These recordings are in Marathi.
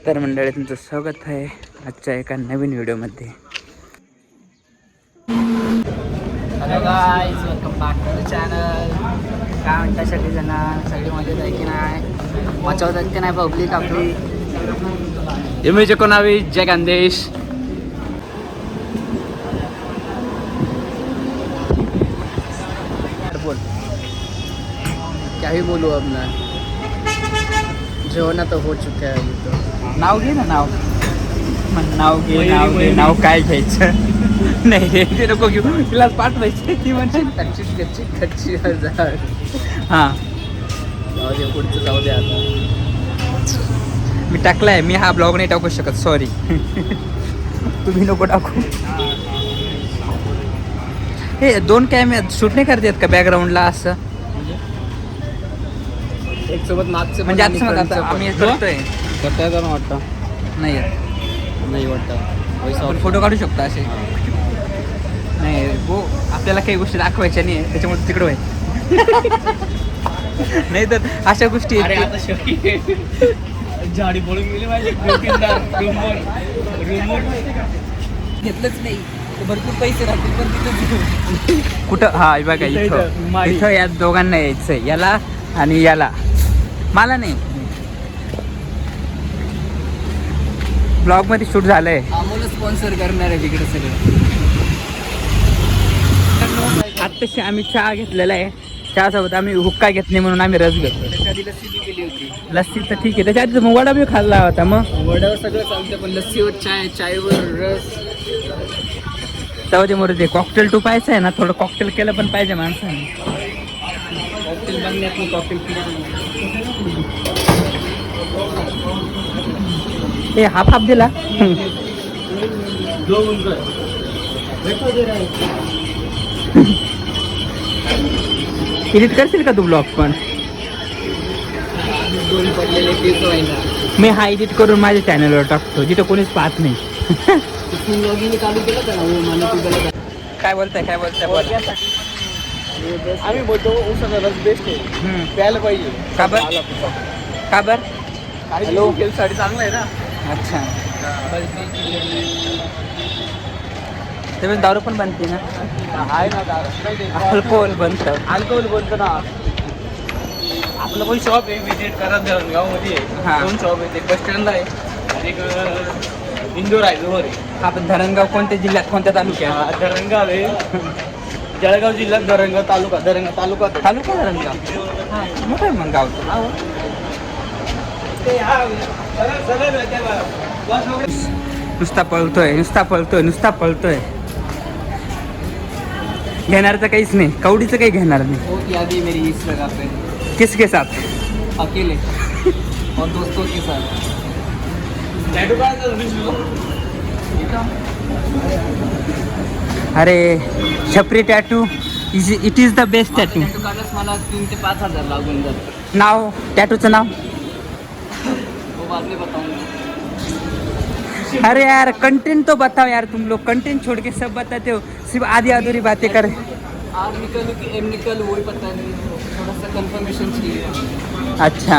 तर मंडळी तुमचं स्वागत आहे आजच्या एका नवीन व्हिडिओमध्ये. Hello guys, welcome back to the channel. काय म्हणता सगळीजण? सगळी मजेत आहे की नाही? मचवतात की नाही पब्लिक आपली? इमेज कोणावी जय खानदेश. बोल, क्या ही बोलू अब ना. जेवण तो हो चुका है. तो नाव घे ना, नाव घे. नाव काय घ्यायचं? नाही रे, ते नको घेऊ, तिला पाठवायची. ती म्हणजे कच्ची हजार. हां, जाऊ दे, पुढचं जाऊ दे आता. मी टाकलाय. मी हा ब्लॉग नाही टाकू शकत, सॉरी. तुम्ही नको टाकू. हे दोन कॅमेरा शूट नाही करतात का बॅकग्राऊंडला असं? एक सोबत मागचं म्हणजे आता समज आता आम्ही करतोय करताय का वाटतं? नाही वाटतं. आपण फोटो काढू शकतो असे. नाही हो, आपल्याला काही गोष्टी दाखवायच्या नाही आहे, त्याच्यामुळे तिकडं व्हायचं. नाही तर अशा गोष्टी झाडी पळून गेली माझी. घेतलंच नाही, भरपूर पैसे राहतील पण तिथं कुठं. हा बघा, इथं या दोघांना यायचंय, याला आणि याला. मला नाही. ब्लॉग मध्ये शूट झालंय. आम्हाला स्पॉन्सर करणार आहे तिकडे सगळं. आत्ताशी आम्ही चहा घेतलेला आहे. चहासोबत आम्ही हुक्का घेत नाही म्हणून आम्ही रस घेतो. त्याच्या आधी लस्सी बी केली होती. लस्सी तर ठीक आहे, त्याच्या आधी मग वडा बी खाल्ला होता. मग वड्यावर सगळं चालतं पण लस्सीवर चाय, चायवर रस. तेव्हा ते मरू ते कॉकटेल टू पाहायचं आहे ना, थोडं कॉकटेल केलं पण पाहिजे माणसाने. कॉकटेल बनण्यात नाही, कॉकटेल हे हाफ दिला. एडिट करशील का तू ब्लॉग? पण दोन पडलेले केस व्हायला. मी हा एडिट करून माझ्या चॅनलवर टाकतो, जिथं कोणीच पाहत नाही. चालू केलं का ना? काय बोलताय आम्ही बोलतो ऊसाचा रस बेस्ट आहे, प्यायला पाहिजे. का बर? हॅलो, हेल्थसाठी चांगलं आहे ना. अच्छा, ते दारू पण बनते ना? आहे ना, अल्कोहोल बनतं. अल्कोहोल बनतं ना. आपलं पण शॉप आहे, विजिट करा. धरणगावमध्ये हां. 2 शॉप आहे. एक बस स्टँडला आहे, एक इंदोर आहे, जवळ आहे. आपण धरणगाव कोणत्या जिल्ह्यात, कोणत्या तालुक्यात? धरणगाव आहे, जळगाव जिल्ह्यात. धरणगाव तालुका तालुका धरणगाव. हां, मोठं आहे मग गाव. नुसता पळतोय. घेणारचं काहीच नाही, कवडीचं काही घेणार नाही. बहुत यादें मेरी इस जगह पे. किसके साथ? अकेले और दोस्तों के साथ. अरे छपरी tattoo it is the best tattoo. Tattoo काढल्यास मला 3 ते 5 हजार लागून जातात. नाव टॅटूचं नाव? वो बाद में बताऊंगा. अरे यार, कंटेंट तो बताओ यार. तुम लोग कंटेंट छोड़ के सब बताते हो, सिर्फ आधी अधूरी बातें कर. आर निकल कि एम निकल वही पता नहीं, थोड़ा सा कंफर्मेशन चाहिए. अच्छा,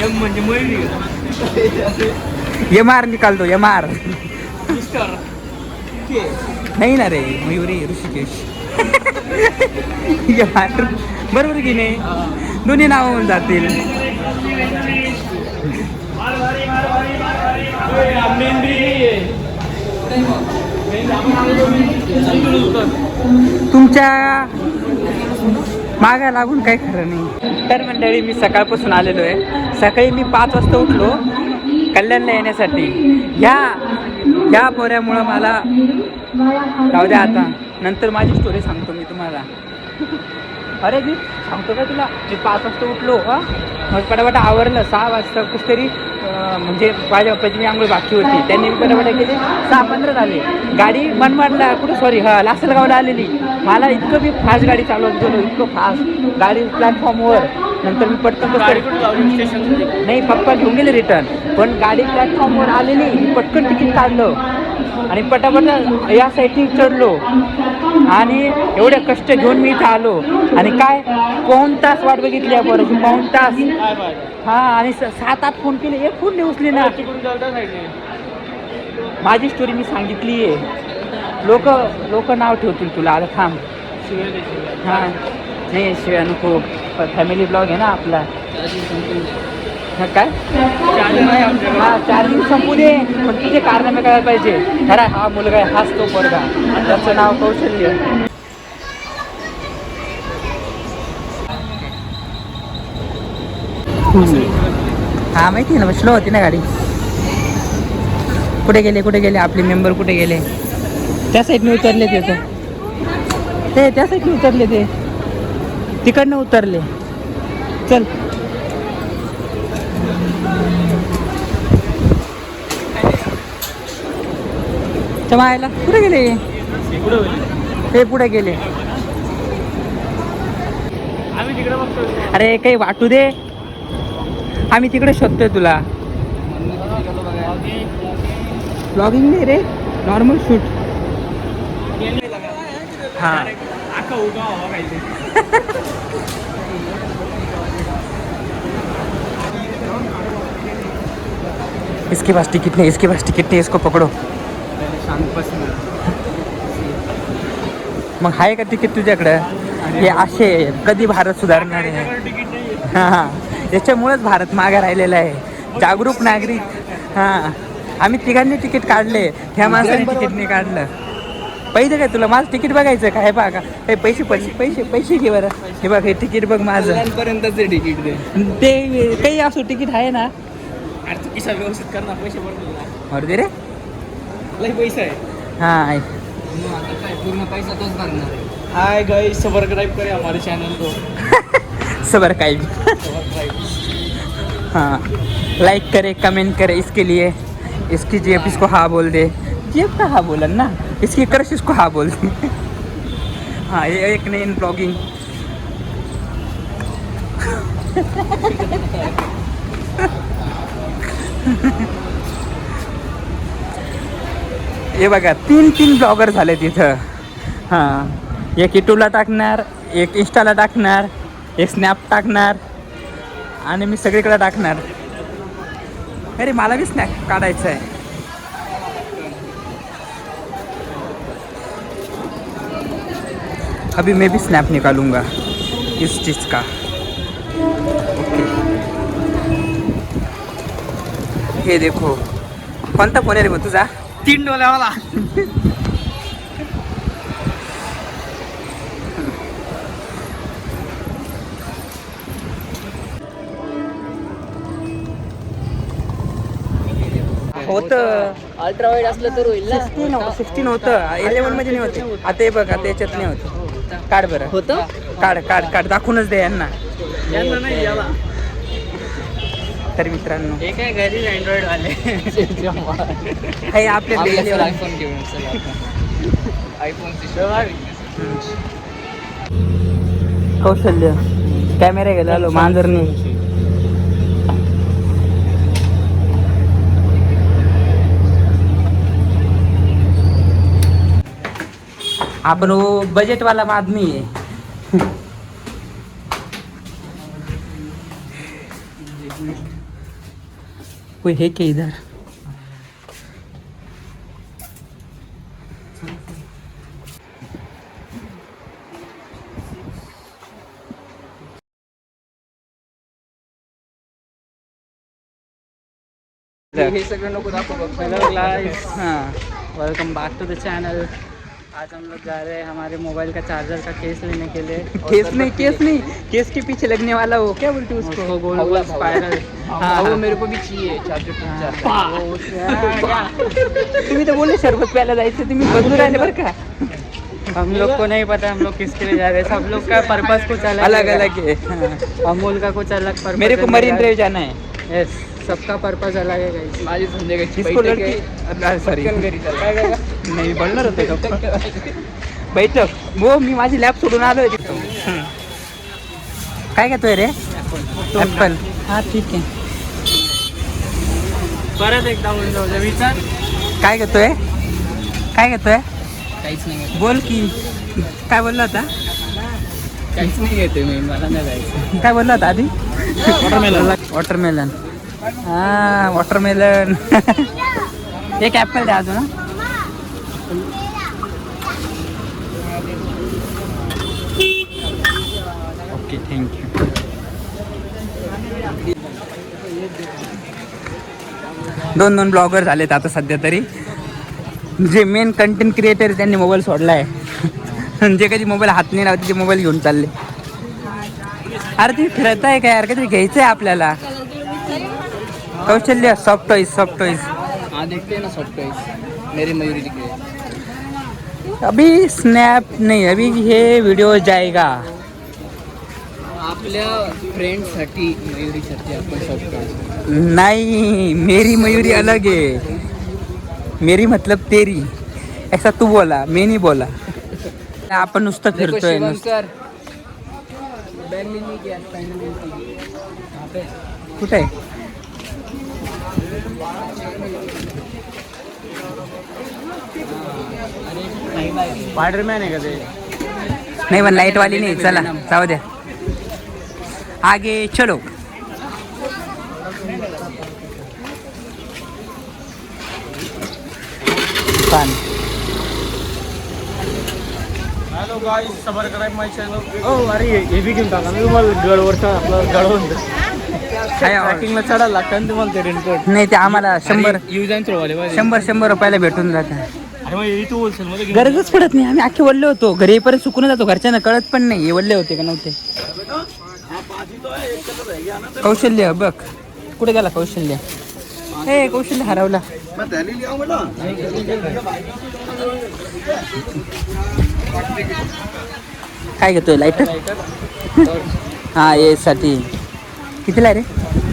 एम म्हणजे मयुरी. एम आर निकाल दो. एम आर मिस्टर के नाही ना रे, मयुरी ऋषिकेश. एम आर बरोबर की नाही? दोन्ही नाव होऊन जातील. तुमच्या मागा लागून काही खरं नाही. तर मंडळी, मी सकाळपासून आलेलो आहे. सकाळी मी 5 वाजता उठलो कल्याणला येण्यासाठी. ह्या पोऱ्यामुळं मला जाऊ द्या. आता नंतर माझी स्टोरी सांगतो मी तुम्हाला. अरे मी सांगतो का तुला, मी 5 वाजता उठलो. मग पटापट आवरलं. 6 वाजता कुठतरी म्हणजे माझ्या पप्पाची मी आंघोळ बाकी होती, त्यांनी मी पटापट केली. 6:15 झाले. गाडी मनमाडला लासलगावला आलेली. मला इतकं मी फास्ट गाडी चालवत गेलो, इतकं फास्ट गाडी प्लॅटफॉर्मवर. नंतर मी पटकन नाही, पप्पा घेऊन गेले रिटर्न. पण गाडी प्लॅटफॉर्मवर आलेली, मी पटकन तिकीट काढलं आणि पटापट या साईडनी चढलो. आणि एवढे कष्ट घेऊन मी इथं आलो आणि काय 1 तास वाट बघितली या पोराची 1 तास. हा आणि 7-8 फोन केले, एक फोन नाही उचली ना. माझी स्टोरी मी सांगितली आहे. लोक नाव ठेवतील तुला. आता थांब. हां नाही शिवाय नको. फॅमिली ब्लॉग आहे ना आपला. हा काय हा चार्जिंग संपू दे पण तुझे कारनामे करायला पाहिजे. खरा हा मुलगा आहे, हाच तो पोरगा. त्याचं नाव कौशल्य. हा माहिती आहे ना, स्लो होती ना गाडी. कुठे गेले आपले मेंबर कुठे गेले? त्या साईडने उतरले ते त्या साईडने उतरले ते तिकडनं उतरले. चल चमायला कुठे गेले? ते पुढे गेले. आम्ही तिकडे बघतो. अरे काही वाटू दे, आम्ही तिकडे शोधतोय तुला. ब्लॉगिंग नाही रे, नॉर्मल शूट. हाँ इसके पास टिकट नहीं, इसको पकड़ो. मग आहे का तिकीट तुझ्याकडं? हे असे कधी भारत सुधारणार आहे? हां याच्यामुळेच भारत मागे राहिलेला आहे. जागरूक नागरिक. हां आम्ही तिघांनी तिकीट काढले, ह्या माणसाने तिकीट नाही काढलं. पैसे काय तुला? माझं तिकीट बघायचं का? हे बघा हे पैसे घे बरं. हे बघ हे तिकीट बघ माझं. पर्यंतच तिकीट दे. ते काही असो तिकीट आहे ना. अरे तू किसा व्यवस्थित कर ना, पैसे भरतो. अरे दे रे. लई पैसा आहे. हां पूर्ण पैसा तोच भरणार. हाय गाइस, सब्सक्राइब करें हमारे चैनल को. सब्सक्राइब. हाँ लाइक करे, कमेंट करे. इसके लिए इसकी जेब इसको हाँ बोल दे. जेब का हाँ बोलन ना, इसकी क्रश इसको हाँ बोल दे. हाँ ये एक नई ब्लॉगिंग. हे बघा 3 ब्लॉगर झाले तिथं. हां एक यूट्यूबला टाकणार, एक इंस्टाला टाकणार, एक स्नॅप टाकणार आणि मी सगळीकडे टाकणार. अरे मला भी स्नॅप काढायचं आहे. अभी मैं भी स्नैप निकालूंगा इस चीज़ का. ओके हे देखो. कोणता फोन आहे रे मग तुझा? 3 डोल्यावाला. होतं अल्ट्रा वाईड असलं तर होईल ना. 16 होतं. 11 मध्ये नाही होते. आता हे बघ आता याच्यात नाही होतं. काढ बरं. होतं. काढ दाखवूनच दे यांना. यांना नाही याला. तर मित्रांनो हे काय घरी अँड्रॉइड वाले हे आपले आयफोन घेऊन आयफोन कौशल्य कॅमेरा गेला मांजरने. आपण वो बजट वाला आदमी है. कोई है क्या इधर? हे सगळं नको दाखव. Hello guys, welcome back to the channel. आज हम लोग जा रहे हैं हमारे मोबाइल का चार्जर का केस लेने के लिए. केस नहीं केस के पीछे लगने वाला वो क्या बोलते उसको? गोल स्पाइरल. हाँ वो मेरे को भी चाहिए चार्जर. तुम्ही तर बोलले शरबत प्यायला जायचं, तुम्ही बदलू राहिले बरं का. हम लोग को नहीं पता हम लोग किसके लिए जा रहे हैं. सब लोग का पर्पस कुछ अलग अलग है. अमूल का कुछ अलग पर्पस. मेरे को मरीन ड्राइव जाना है. यस, सबका पर्पस अलग है गाइस. माझी संध्याकाळची इसको लड़की सॉरी नाही बोलणार होते का बैठक वो मी माझी लॅब सोडून आलोय. काय घेतोय रे? ॲपल. हा ठीक आहे. परत एकदा विचार काय घेतोय? काहीच नाही घेत. बोल की काय बोलला होता? काहीच नाही घेते मी, मला नाही जायचं. काय बोलला होता आधी? वॉटरमेलन. वॉटरमेलन. हां वॉटरमेलन. एक ॲपल द्या अजून. Okay thank you. दोन ब्लॉगर झालेत आता सध्या तरी. जे मेन कंटेंट क्रिएटर त्यांनी मोबाईल सोडला आहे. जे कधी मोबाईल हात नाही लावते ते मोबाईल घेऊन चालले. अरे तुम्ही फिरत आहे का यार? काहीतरी घ्यायचं आहे आपल्याला. कौशल्य सॉफ्ट टॉईज. हाँ देखते हैं ना सॉफ्ट टॉयज. मेरी मयूरी दिख रही है. अभी स्नॅप नाही, अभी हे व्हिडिओ जाएगा. आपल्या फ्रेंडसाठी मयुरीसाठी आपण सॉफ्ट टॉयज. नहीं मेरी मयूरी अलग है. मेरी मतलब तेरी. ऐसा तू बोला, मैं नहीं बोला. आपण नुसतं फिरतोय. कुठे आहे? स्पायडरमॅन आहे का ते? नाही पण लाईट वाली नाही. चला जाऊ द्या. आगे चलो. पान. हॅलो गाईस, सबस्क्राइब माय चॅनल. ओ अरे हे बी घेऊन टाका. मी तुम्हाला गडवरचा आपलं गडवून ट्रॅकिंगला चढायला लागतं ना तुम्हाला ते रेनकोट. नाही ते आम्हाला 100 यूज अँड थ्रो वाले. 100 रुपयाला भेटून जातं. अरे मग इथं होलसेल मध्ये गरजच पडत नाही. आम्ही अख्खे वल्ले होतो. घरी येईपर्यंत सुकून जातो. घरच्यांना कळत पण नाही हे वल्ले होते का नव्हते. कौशल्य बघ कुठे गेला कौशल्य? हे कौशल्य हरवला. काय घेतोय? लाईटर. हा ये साठी कितीला रे?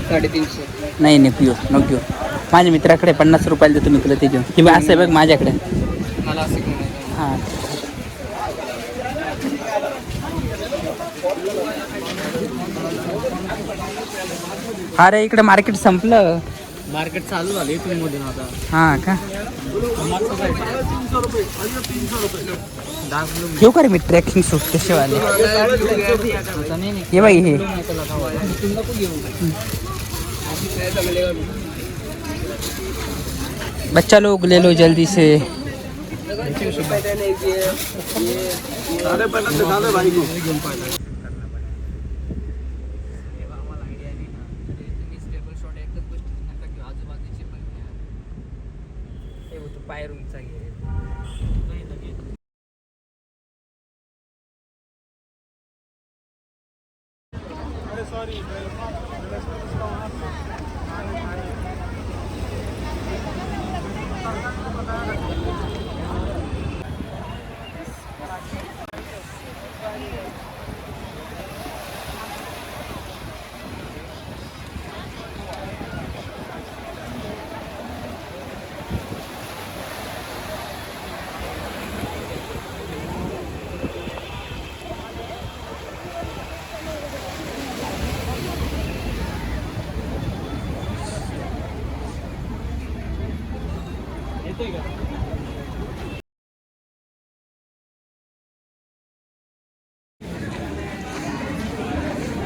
350. नाही पिऊ नको घेऊ. माझ्या मित्राकडे 50 रुपयाला देतो मी तुला ते घेऊन. किंवा असं आहे बघ माझ्याकडे. मला असं घेऊन हां अरे इकडे मार्केट संपलं. मार्केट चालू झालं इथून मधून आता. हां का? घेऊ का रे मी ट्रॅकिंग सूट कसेवाले? हे बाई हे बच्चा लोग ले लो जल्दी से.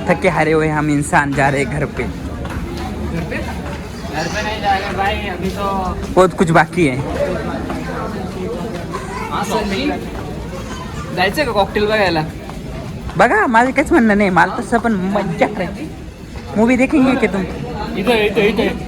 थके हारे हुए हम इंसान जा रहे घर पे. घर पे नहीं जाएगा भाई, अभी तो बहुत कुछ बाकी है. जायचं का कॉकटेल बघायला? बघा माझं काहीच म्हणणं नाही. मला तसं पण मज्जा करायची. मूवी देखेंगे की तुम? इथं